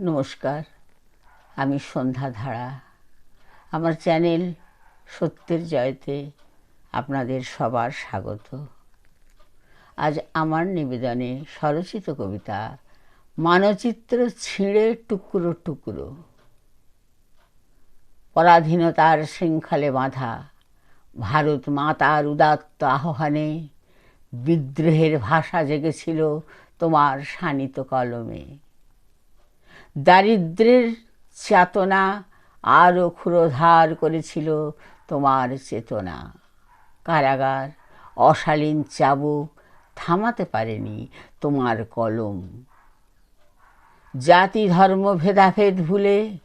নমস্কার, আমি সন্ধ্যা ধারা। আমার চ্যানেল সত্যের জয়তে আপনাদের সবার স্বাগত। আজ আমার নিবেদনে স্বরচিত কবিতা মানচিত্র ছিঁড়ে টুকরো টুকরো। পরাধীনতার শৃঙ্খলে বাঁধা ভারত মাতার উদাত্ত আহ্বানে বিদ্রোহের ভাষা জেগেছিল তোমার শানিত কলমে। দারিদ্র্যের চেতনা আরও ক্ষুরোধার করেছিল তোমার চেতনা। কারাগার অশালীন চাবুক থামাতে পারেনি তোমার কলম। জাতি ধর্ম ভেদাভেদ ভুলে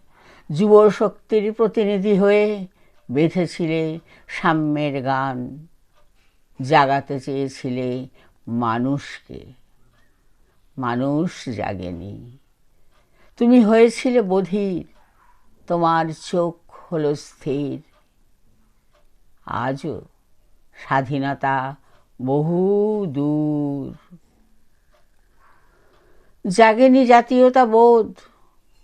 যুব শক্তির প্রতিনিধি হয়ে বেঁধেছিলে সাম্যের গান। জাগাতে চেয়েছিলে মানুষকে, মানুষ জাগেনি। তুমি হয়েছিলে বধির, তোমার চোখ হলো স্থির। আজও স্বাধীনতা বহু দূর। জাগেনি জাতীয়তা বোধ,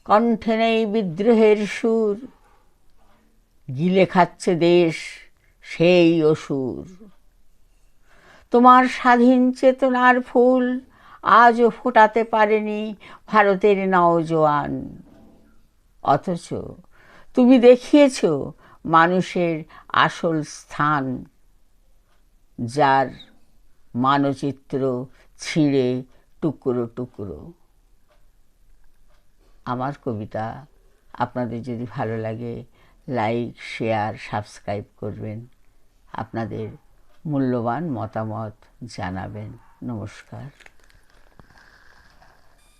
কণ্ঠে নেই বিদ্রোহের সুর। গিলে খাচ্ছে দেশ সেই অসুর। তোমার স্বাধীন চেতনার ফুল আজও ফোটাতে পারেনি ভারতের নওজোয়ান। অথচ তুমি দেখিয়েছ মানুষের আসল স্থান, যার মানচিত্র ছিঁড়ে টুকরো টুকরো। আমার কবিতা আপনাদের যদি ভালো লাগে লাইক, শেয়ার, সাবস্ক্রাইব করবেন। আপনাদের মূল্যবান মতামত জানাবেন। নমস্কার।